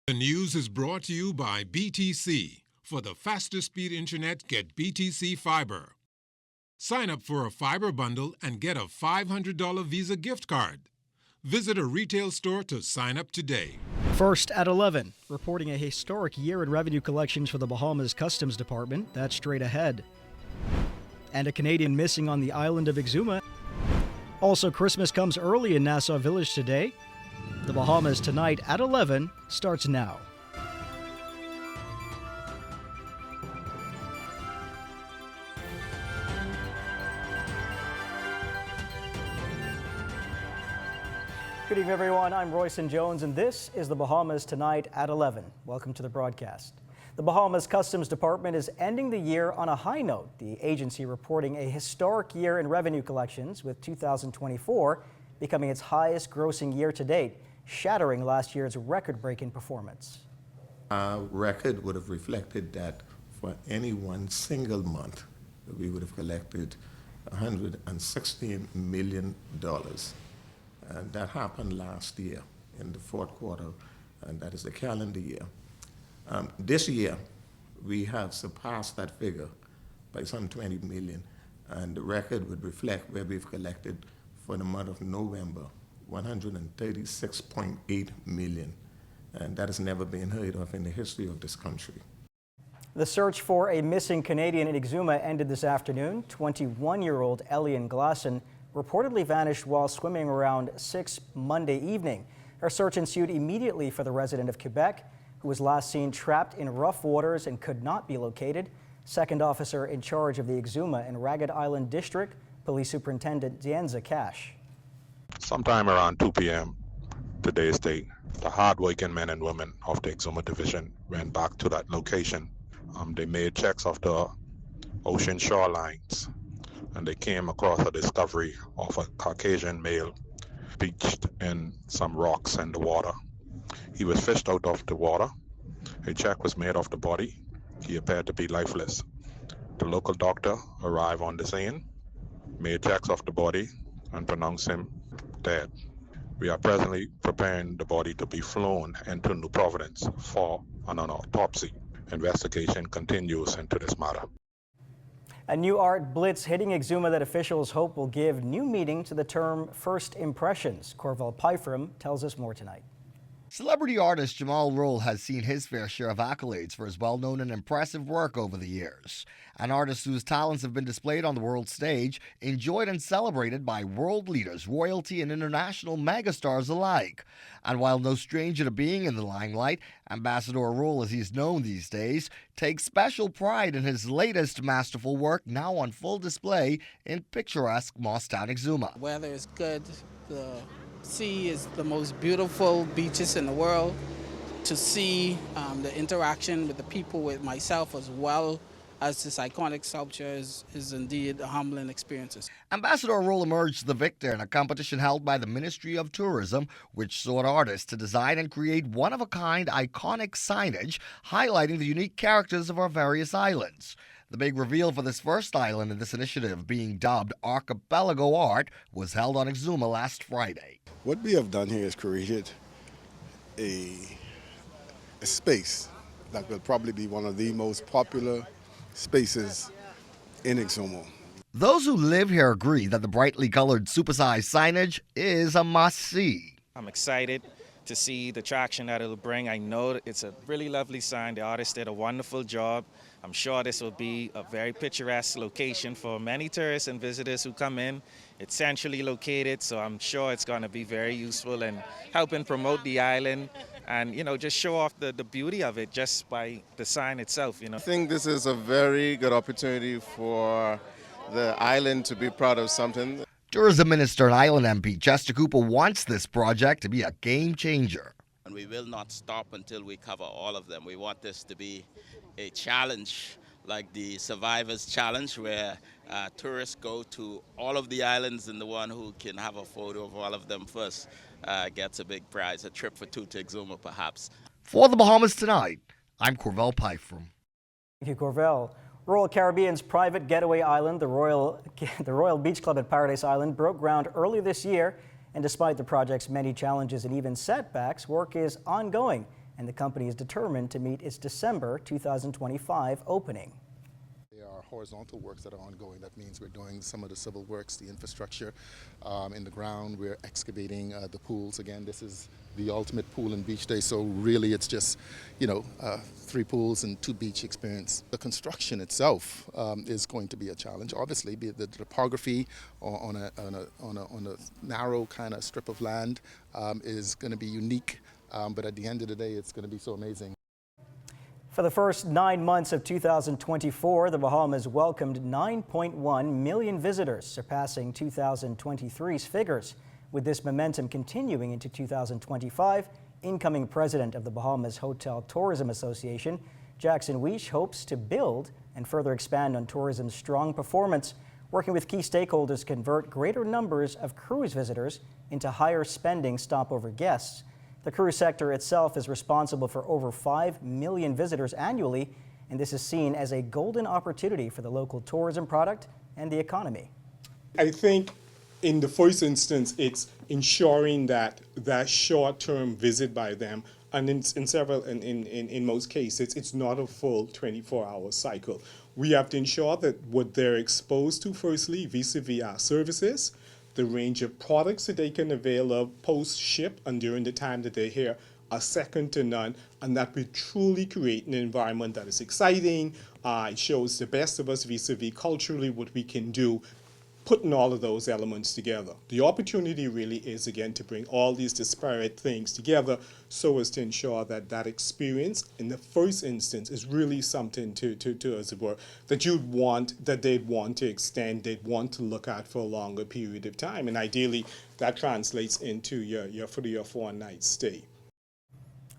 The news is brought to you by BTC. For the fastest speed internet, get BTC Fiber. Sign up for a fiber bundle and get a $500 Visa gift card. Visit a retail store to sign up today. First at 11, reporting a historic year in revenue collections for the Bahamas Customs Department. That's straight ahead. And a Canadian missing on the island of Exuma. Also, Christmas comes early in Nassau Village today. The Bahamas tonight at 11 starts now. Good evening, everyone. I'm Royson Jones, and this is the Bahamas tonight at 11. Welcome to the broadcast. The Bahamas Customs Department is ending the year on a high note. The agency reporting a historic year in revenue collections, with 2024 becoming its highest grossing year to date, shattering last year's record-breaking performance. Our record would have reflected that for any one single month, we would have collected $116 million. And that happened last year in the fourth quarter, and that is the calendar year. This year, we have surpassed that figure by some 20 million, and the record would reflect where we've collected for the month of November, 136.8 million, and that has never been heard of in the history of this country. The search for a missing Canadian in Exuma ended this afternoon. 21-year-old Elian Glasson reportedly vanished while swimming around 6 Monday evening. Her search ensued immediately for the resident of Quebec, who was last seen trapped in rough waters and could not be located. Second officer in charge of the Exuma and Ragged Island District, Police Superintendent Dienza Cash. Sometime around 2 p.m. today's date, the hard-working men and women of the Exuma Division went back to that location. They made checks of the ocean shorelines, and they came across a discovery of a Caucasian male beached in some rocks in the water. He was fished out of the water. A check was made of the body. He appeared to be lifeless. The local doctor arrived on the scene, made checks of the body, and pronounced him dead. We are presently preparing the body to be flown into New Providence for an autopsy. Investigation continues into this matter. A new art blitz hitting Exuma that officials hope will give new meaning to the term first impressions. Corval Pyfram tells us more tonight. Celebrity artist Jamal Roll has seen his fair share of accolades for his well-known and impressive work over the years. An artist whose talents have been displayed on the world stage, enjoyed and celebrated by world leaders, royalty, and international megastars alike. And while no stranger to being in the limelight, Ambassador Roll, as he's known these days, takes special pride in his latest masterful work, now on full display in picturesque Moss-Town, Exuma. Weather is good. The sea is the most beautiful beaches in the world. To see the interaction with the people, with myself as well as this iconic sculpture is indeed a humbling experience. Ambassador Roll emerged the victor in a competition held by the Ministry of Tourism, which sought artists to design and create one-of-a-kind iconic signage highlighting the unique characters of our various islands. The big reveal for this first island in this initiative, being dubbed Archipelago Art, was held on Exuma last Friday. What we have done here is created a space that will probably be one of the most popular spaces in Exuma. Those who live here agree that the brightly colored supersized signage is a must-see. I'm excited to see the traction that it'll bring. I know it's a really lovely sign. The artist did a wonderful job. I'm sure this will be a very picturesque location for many tourists and visitors who come in. It's centrally located, so I'm sure it's going to be very useful in helping promote the island and, just show off the beauty of it just by the sign itself, I think this is a very good opportunity for the island to be proud of something. Tourism Minister and Island MP Chester Cooper wants this project to be a game changer. And we will not stop until we cover all of them. We want this to be a challenge like the Survivors Challenge, where tourists go to all of the islands and the one who can have a photo of all of them first gets a big prize, a trip for two to Exuma perhaps. For the Bahamas Tonight, I'm Corval Pyfram. Thank you, Corval. Royal Caribbean's private getaway island, the Royal Beach Club at Paradise Island, broke ground early this year. And despite the project's many challenges and even setbacks, work is ongoing. and the company is determined to meet its December 2025 opening. There are horizontal works that are ongoing. That means we're doing some of the civil works, the infrastructure in the ground. We're excavating the pools. Again, this is the ultimate pool and beach day. So really it's just, 3 pools and 2 beach experience. The construction itself is going to be a challenge. Obviously, the topography on a narrow kind of strip of land is going to be unique. But at the end of the day, it's going to be so amazing. For the first 9 months of 2024, the Bahamas welcomed 9.1 million visitors, surpassing 2023's figures. With this momentum continuing into 2025, incoming president of the Bahamas Hotel Tourism Association, Jackson Weish, hopes to build and further expand on tourism's strong performance, working with key stakeholders to convert greater numbers of cruise visitors into higher spending stopover guests. The cruise sector itself is responsible for over 5 million visitors annually, and this is seen as a golden opportunity for the local tourism product and the economy. I think in the first instance, it's ensuring that that short-term visit by them, and in most cases, it's not a full 24-hour cycle. We have to ensure that what they're exposed to, firstly, vis-a-vis our services, the range of products that they can avail of post-ship and during the time that they're here are second to none, and that we truly create an environment that is exciting. It shows the best of us vis-a-vis culturally what we can do, putting all of those elements together. The opportunity really is, again, to bring all these disparate things together so as to ensure that that experience in the first instance is really something to as it were, that they'd want to extend, they'd want to look at for a longer period of time. And ideally, that translates into your 4-night stay.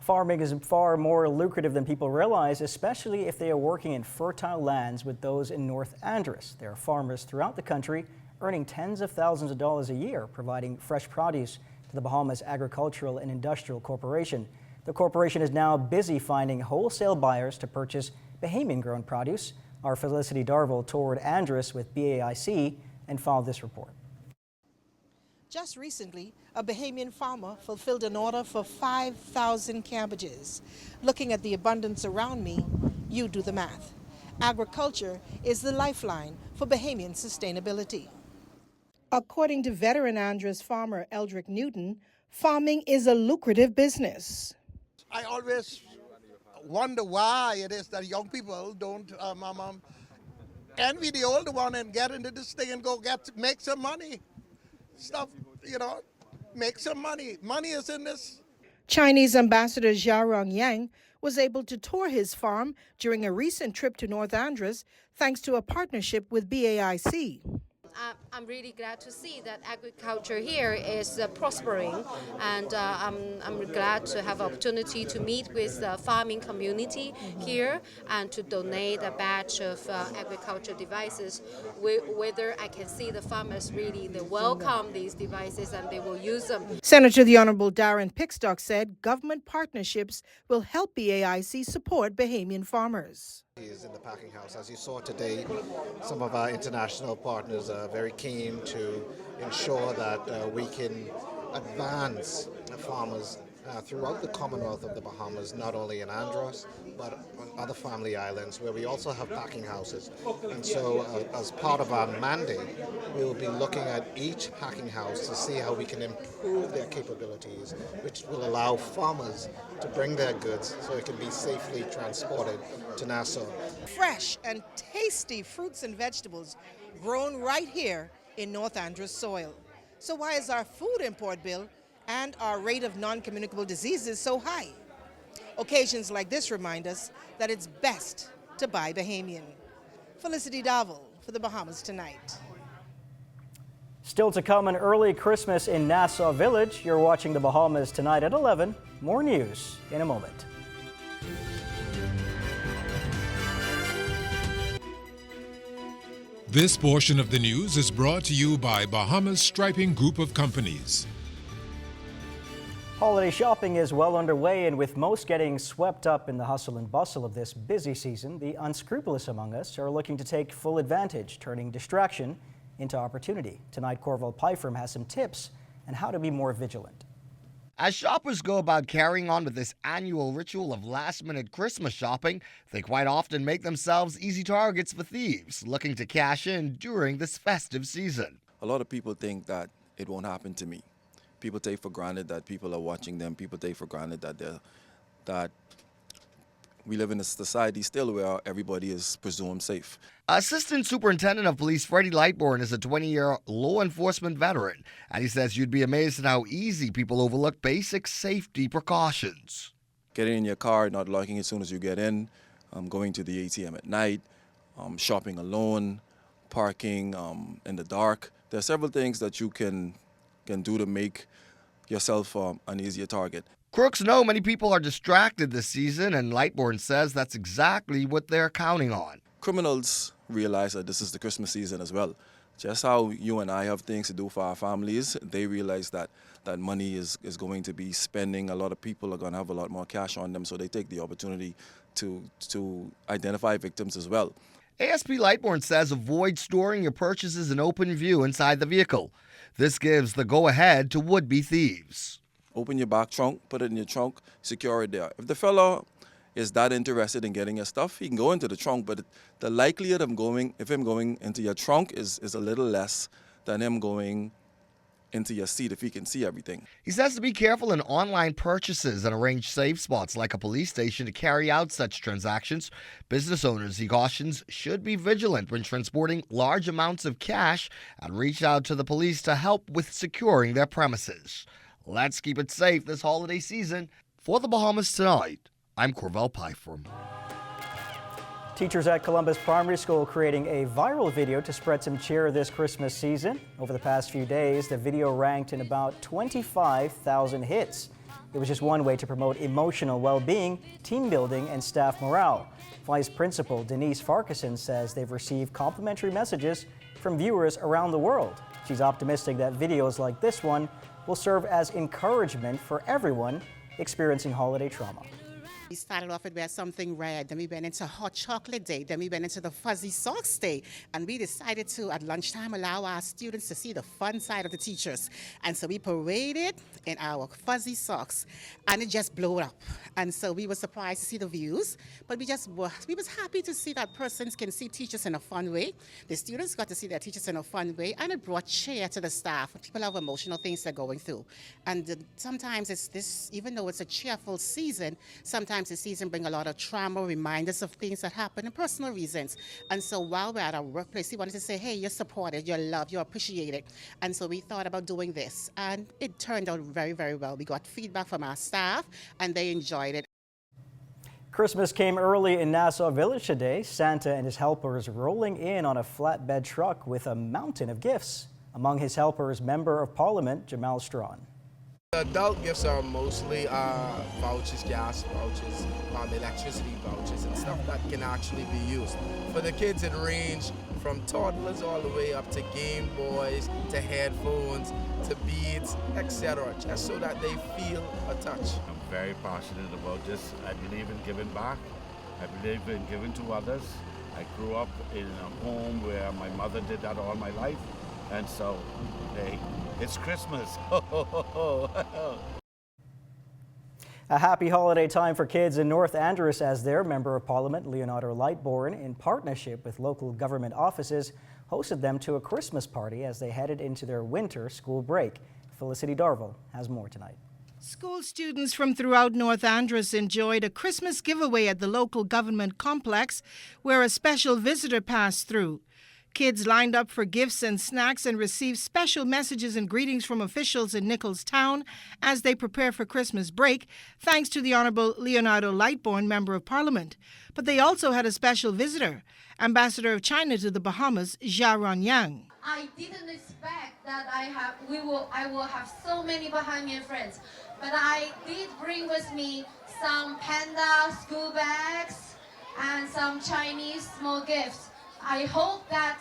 Farming is far more lucrative than people realize, especially if they are working in fertile lands with those in North Andros. There are farmers throughout the country earning tens of thousands of dollars a year, providing fresh produce to the Bahamas Agricultural and Industrial Corporation. The corporation is now busy finding wholesale buyers to purchase Bahamian-grown produce. Our Felicity Darville toured Andros with BAIC and followed this report. Just recently, a Bahamian farmer fulfilled an order for 5,000 cabbages. Looking at the abundance around me, you do the math. Agriculture is the lifeline for Bahamian sustainability. According to veteran Andros farmer Eldrick Newton, farming is a lucrative business. I always wonder why it is that young people don't envy the older one and get into this thing and make some money. Make some money. Money is in this. Chinese Ambassador Xiaorong Yang was able to tour his farm during a recent trip to North Andros thanks to a partnership with BAIC. I'm really glad to see that agriculture here is prospering, and I'm glad to have opportunity to meet with the farming community here and to donate a batch of agriculture devices. Whether I can see the farmers really they welcome these devices and they will use them. Senator the Honorable Darren Pickstock said government partnerships will help BAIC support Bahamian farmers. Is in the packing house. As you saw today, some of our international partners are very keen to ensure that we can advance farmers throughout the Commonwealth of the Bahamas, not only in Andros, but on other family islands where we also have packing houses. And so as part of our mandate, we will be looking at each packing house to see how we can improve their capabilities, which will allow farmers to bring their goods so it can be safely transported to Nassau. Fresh and tasty fruits and vegetables grown right here in North Andros soil. So why is our food import bill and our rate of non-communicable diseases so high? Occasions like this remind us that it's best to buy Bahamian. Felicity Darville for the Bahamas Tonight. Still to come, an early Christmas in Nassau Village. You're watching the Bahamas Tonight at 11. More news in a moment. This portion of the news is brought to you by Bahamas Striping Group of Companies. Holiday shopping is well underway, and with most getting swept up in the hustle and bustle of this busy season, the unscrupulous among us are looking to take full advantage, turning distraction into opportunity. Tonight, Corval Pyfrom has some tips on how to be more vigilant. As shoppers go about carrying on with this annual ritual of last-minute Christmas shopping, they quite often make themselves easy targets for thieves looking to cash in during this festive season. A lot of people think that it won't happen to me. People take for granted that people are watching them. People take for granted that we live in a society still where everybody is presumed safe. Assistant Superintendent of Police Freddie Lightbourne is a 20-year law enforcement veteran, and he says you'd be amazed at how easy people overlook basic safety precautions. Getting in your car, not locking as soon as you get in, going to the ATM at night, shopping alone, parking in the dark. There are several things that you can do to make yourself an easier target. Crooks know many people are distracted this season, and Lightbourne says that's exactly what they're counting on. Criminals realize that this is the Christmas season as well. Just how you and I have things to do for our families, they realize that money is going to be spending. A lot of people are going to have a lot more cash on them, so they take the opportunity to identify victims as well. ASP Lightbourne says avoid storing your purchases in open view inside the vehicle. This gives the go-ahead to would-be thieves. Open your back trunk, put it in your trunk, secure it there. If the fella is that interested in getting your stuff, he can go into the trunk, but the likelihood of him going into your trunk is a little less than him going into your seat if he can see everything. He says to be careful in online purchases and arrange safe spots like a police station to carry out such transactions. Business owners, he cautions, should be vigilant when transporting large amounts of cash and reach out to the police to help with securing their premises. Let's keep it safe this holiday season. For the Bahamas Tonight, I'm Corvell Pyfrom. Teachers at Columbus Primary School creating a viral video to spread some cheer this Christmas season. Over the past few days, the video ranked in about 25,000 hits. It was just one way to promote emotional well-being, team building, and staff morale. Vice Principal Denise Farquharson says they've received complimentary messages from viewers around the world. She's optimistic that videos like this one will serve as encouragement for everyone experiencing holiday trauma. We started off with something red, then we went into hot chocolate day, then we went into the fuzzy socks day, and we decided to, at lunchtime, allow our students to see the fun side of the teachers. And so we paraded in our fuzzy socks, and it just blew up. And so we were surprised to see the views, but we was happy to see that persons can see teachers in a fun way. The students got to see their teachers in a fun way, and it brought cheer to the staff. People have emotional things they're going through. And sometimes it's this, even though it's a cheerful season, sometimes the season brings a lot of trauma, reminders of things that happen and personal reasons. And so while we're at our workplace, we wanted to say, hey, you're supported, you're loved, you're appreciated. And so we thought about doing this. And it turned out very, very well. We got feedback from our staff, and they enjoyed it. Christmas came early in Nassau Village today. Santa and his helpers rolling in on a flatbed truck with a mountain of gifts. Among his helpers, Member of Parliament Jamal Strawn. Adult gifts are mostly vouchers, gas vouchers, electricity vouchers, and stuff that can actually be used. For the kids, it ranges from toddlers all the way up to Game Boys, to headphones, to beads, etc., just so that they feel a touch. I'm very passionate about this. I believe in giving back. I believe in giving to others. I grew up in a home where my mother did that all my life, and so it's Christmas. A happy holiday time for kids in North Andros as their Member of Parliament, Leonardo Lightbourne, in partnership with local government offices, hosted them to a Christmas party as they headed into their winter school break. Felicity Darville has more tonight. School students from throughout North Andros enjoyed a Christmas giveaway at the local government complex where a special visitor passed through. Kids lined up for gifts and snacks and received special messages and greetings from officials in Nichols Town as they prepare for Christmas break, thanks to the Honourable Leonardo Lightbourne, Member of Parliament. But they also had a special visitor, Ambassador of China to the Bahamas, Jia Ronyang. I didn't expect that I will have so many Bahamian friends, but I did bring with me some panda school bags and some Chinese small gifts. I hope that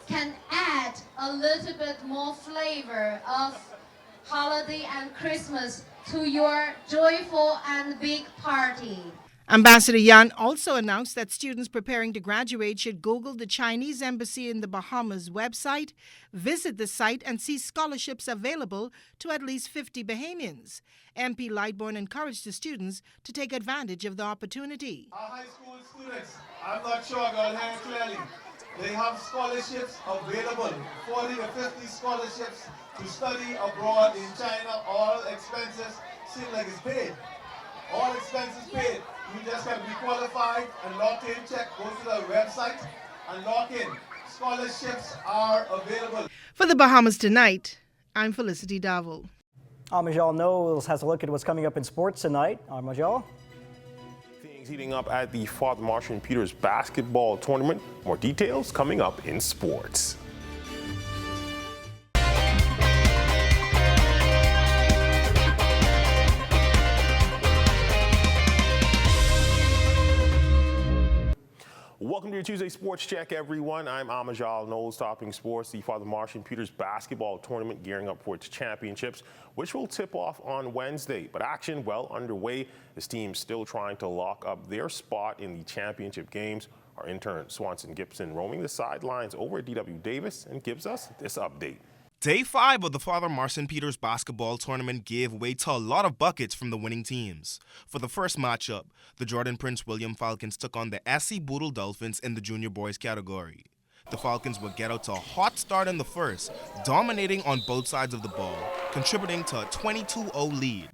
can add a little bit more flavor of holiday and Christmas to your joyful and big party. Ambassador Yan also announced that students preparing to graduate should Google the Chinese Embassy in the Bahamas website, visit the site, and see scholarships available to at least 50 Bahamians. MP Lightbourne encouraged the students to take advantage of the opportunity. Our high school students, I'm not sure I got heard clearly, they have scholarships available, 40 to 50 scholarships to study abroad in China. All expenses seem like it's paid. All expenses paid. You just got to be qualified and locked in. Check, go to the website and lock in. Scholarships are available. For the Bahamas Tonight, I'm Felicity Davil. Amajal Knowles has a look at what's coming up in sports tonight. Amajal? Things heating up at the Father Marshall Peters basketball tournament. More details coming up in sports. Welcome to your Tuesday Sports Check, everyone. I'm Amajal Knowles, topping sports. The Father Marshall Peters basketball tournament gearing up for its championships, which will tip off on Wednesday. But action well underway. This team's still trying to lock up their spot in the championship games. Our intern Swanson Gibson roaming the sidelines over at DW Davis and gives us this update. Day 5 of the Father Marson Peters basketball tournament gave way to a lot of buckets from the winning teams. For the first matchup, the Jordan Prince William Falcons took on the SC Boodle Dolphins in the junior boys category. The Falcons would get out to a hot start in the first, dominating on both sides of the ball, contributing to a 22-0 lead.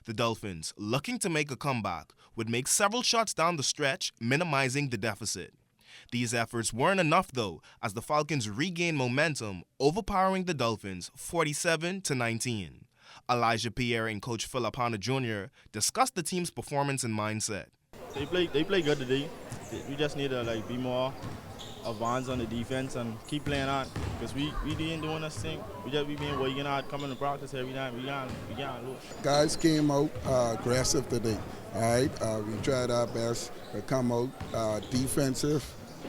The Dolphins, looking to make a comeback, would make several shots down the stretch, minimizing the deficit. These efforts weren't enough, though, as the Falcons regained momentum, overpowering the Dolphins 47-19. Elijah Pierre and Coach Philip Hanna Jr. discussed the team's performance and mindset. They play good today. We just need to be more advanced on the defense and keep playing on, because we didn't doing this thing. We just be being working out, coming to practice every time. We can't lose. Guys came out aggressive today. All right, we tried our best to come out defensive.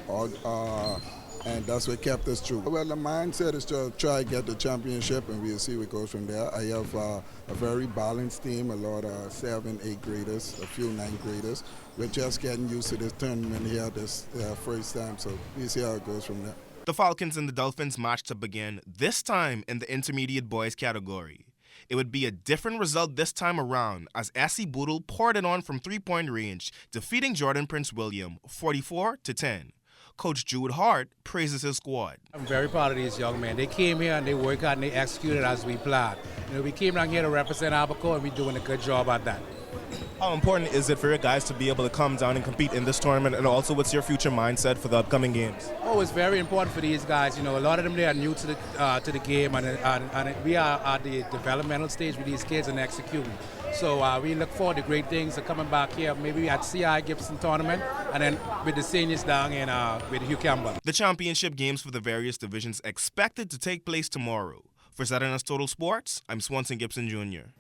And that's what kept us true. Well, the mindset is to try to get the championship, and we'll see what goes from there. I have a very balanced team, a lot of 7th, 8th graders, a few 9th graders. We're just getting used to this tournament here this first time, so we'll see how it goes from there. The Falcons and the Dolphins matched up again, this time in the intermediate boys category. It would be a different result this time around, as SC Boodle poured it on from three-point range, defeating Jordan Prince William 44-10. Coach Jude Hart praises his squad. I'm very proud of these young men. They came here and they worked out and they executed as we planned. We came down here to represent Abaco, and we're doing a good job at that. How important is it for your guys to be able to come down and compete in this tournament, and also what's your future mindset for the upcoming games? Oh, it's very important for these guys. A lot of them, they are new to the game, and we are at the developmental stage with these kids and executing. So we look forward to great things coming back here, maybe at CI Gibson tournament, and then with the seniors down in with Hugh Campbell. The championship games for the various divisions expected to take place tomorrow. For Saturdays Total Sports, I'm Swanson Gibson Jr.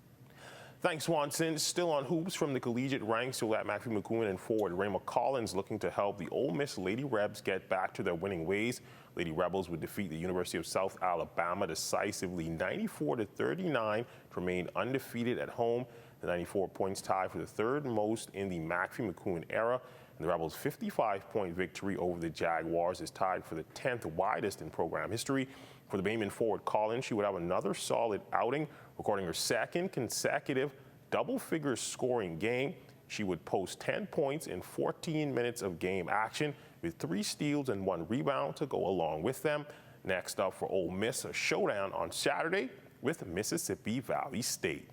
Thanks, Swanson. Still on hoops from the collegiate ranks, you'll have Matthew McCoon and forward Raymond Collins looking to help the Ole Miss Lady Rebs get back to their winning ways. Lady Rebels would defeat the University of South Alabama decisively 94-39 to remain undefeated at home. The 94 points tie for the third most in the Matthew McCoon era. And the Rebels' 55-point victory over the Jaguars is tied for the 10th widest in program history. For the Bayman forward Collins, she would have another solid outing, recording her second consecutive double-figure scoring game. She would post 10 points in 14 minutes of game action, with 3 steals and 1 rebound to go along with them. Next up for Ole Miss, a showdown on Saturday with Mississippi Valley State.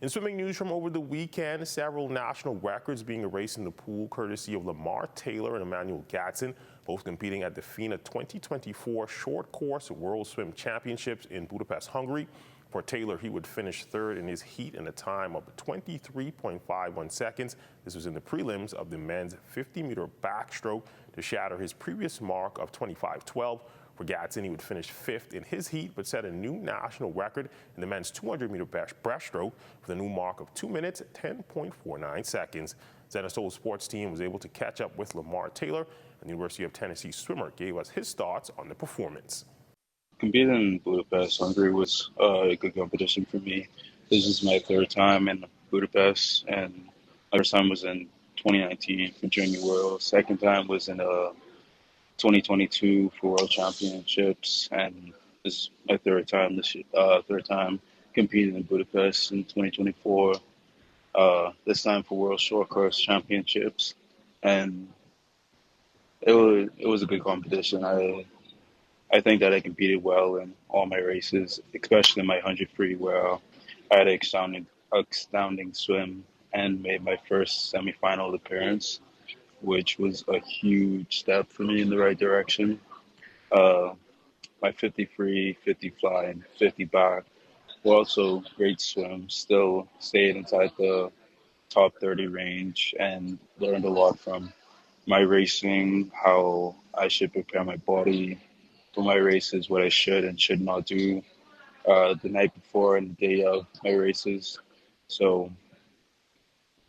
In swimming news from over the weekend, several national records being erased in the pool, courtesy of Lamar Taylor and Emmanuel Gatson, both competing at the FINA 2024 Short Course World Swim Championships in Budapest, Hungary. For Taylor, he would finish third in his heat in a time of 23.51 seconds. This was in the prelims of the men's 50-meter backstroke to shatter his previous mark of 25.12. For Gatson, he would finish 5th in his heat, but set a new national record in the men's 200-meter breaststroke with a new mark of 2 minutes, 10.49 seconds. Zenasto's sports team was able to catch up with Lamar Taylor, and the University of Tennessee swimmer gave us his thoughts on the performance. Competing in Budapest, Hungary was a good competition for me. This is my 3rd time in Budapest, and my first time was in 2019 for Junior World. Second time was in 2022 for World Championships, and this is my third time third time competing in Budapest in 2024. This time for World Short Course Championships, and it was a good competition. I think that I competed well in all my races, especially in my 100 free, where I had an astounding swim and made my first semifinal appearance, which was a huge step for me in the right direction. My 50 free, 50 fly, and 50 back were also great swims. Still stayed inside the top 30 range and learned a lot from my racing, how I should prepare my body for my races, what I should and should not do the night before and the day of my races. So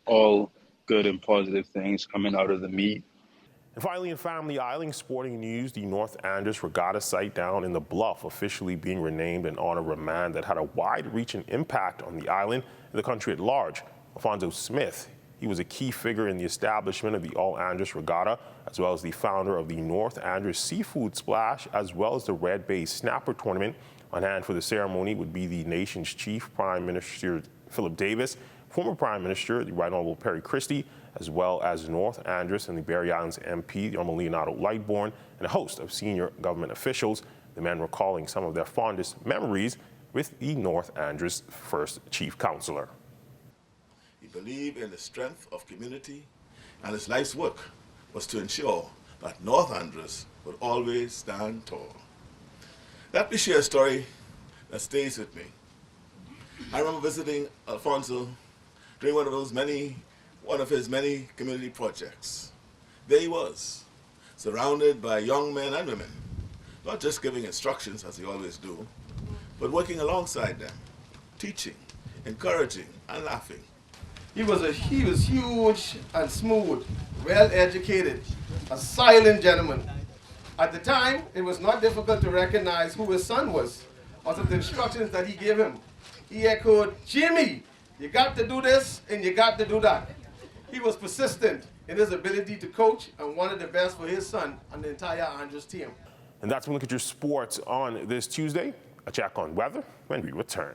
all good and positive things coming out of the meet. And finally, in family island sporting news, the North Andros Regatta site down in the Bluff officially being renamed in honor of a man that had a wide-reaching impact on the island and the country at large. Alfonso Smith. He was a key figure in the establishment of the All Andros Regatta, as well as the founder of the North Andros Seafood Splash, as well as the Red Bay Snapper Tournament. On hand for the ceremony would be the nation's chief, Prime Minister Philip Davis, former Prime Minister, the Right Honorable Perry Christie, as well as North Andros and the Barry Islands MP, the Honorable Leonardo Lightbourne, and a host of senior government officials, the men recalling some of their fondest memories with the North Andros first chief counselor. He believed in the strength of community, and his life's work was to ensure that North Andros would always stand tall. Let me share a story that stays with me. I remember visiting Alfonso during one of his many community projects. There he was, surrounded by young men and women, not just giving instructions as he always do, but working alongside them, teaching, encouraging, and laughing. He was huge and smooth, well-educated, a silent gentleman. At the time, it was not difficult to recognize who his son was, because of the instructions that he gave him. He echoed, "Jimmy, you got to do this and you got to do that." He was persistent in his ability to coach and wanted the best for his son and the entire Andros team. And that's when we look at your sports on this Tuesday. A check on weather when we return.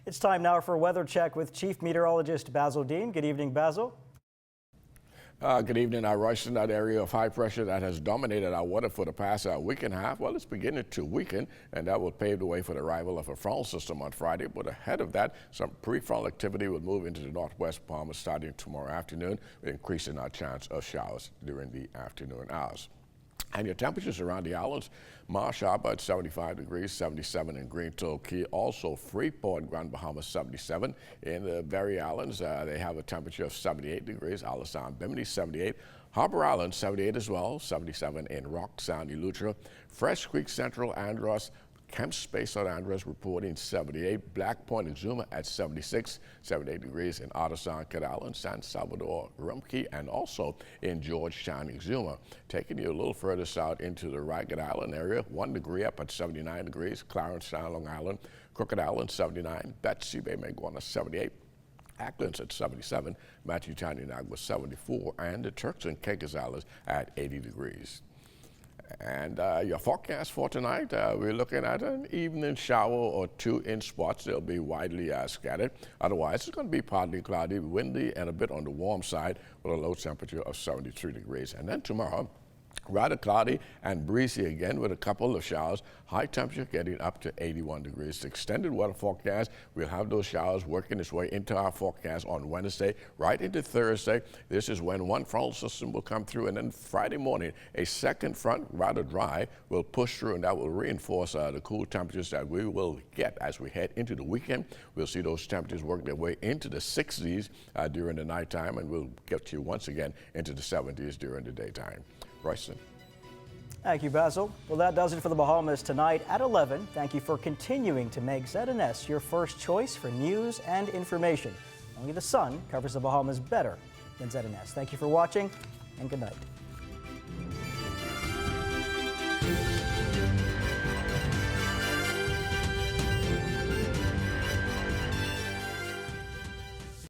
It's time now for a weather check with Chief Meteorologist Basil Dean. Good evening, Basil. Good evening. Royston, that area of high pressure that has dominated our water for the past week and a half, well, it's beginning to weaken, and that will pave the way for the arrival of a frontal system on Friday. But ahead of that, some pre-frontal activity will move into the northwest Bahamas starting tomorrow afternoon, increasing our chance of showers during the afternoon hours. And your temperatures around the islands, Marsh Harbor at 75 degrees, 77 in Greentoe Key. Also Freeport, Grand Bahamas 77. In the Berry Islands, they have a temperature of 78 degrees. Alice Sound, Bimini 78. Harbor Island 78 as well, 77 in Rock Sound, Eleuthera. Fresh Creek Central, Andros. Kemp Space on Andros reporting 78. Black Point, Exuma at 76, 78 degrees in Otter Sound, Cat Island, San Salvador, Rumkey, and also in Georgetown, Exuma. Taking you a little further south into the Ragged Island area, 1 degree up at 79 degrees. Clarence Sound, Long Island, Crooked Island 79, Betsy Bay, Maguana 78. Acklands at 77, Matthew Tiny Nagua 74, and the Turks and Caicos Islands at 80 degrees. And your forecast for tonight, we're looking at an evening shower or two in spots. They'll be widely scattered. Otherwise, it's going to be partly cloudy, windy, and a bit on the warm side with a low temperature of 73 degrees. And then tomorrow, rather cloudy and breezy again with a couple of showers. High temperature getting up to 81 degrees. Extended weather forecast. We'll have those showers working its way into our forecast on Wednesday, right into Thursday. This is when one frontal system will come through, and then Friday morning, a second front, rather dry, will push through, and that will reinforce the cool temperatures that we will get as we head into the weekend. We'll see those temperatures work their way into the 60s during the nighttime, and we'll get you once again into the 70s during the daytime. Royston. Thank you, Basil. Well, that does it for the Bahamas tonight at 11. Thank you for continuing to make ZNS your first choice for news and information. Only the sun covers the Bahamas better than ZNS. Thank you for watching, and good night.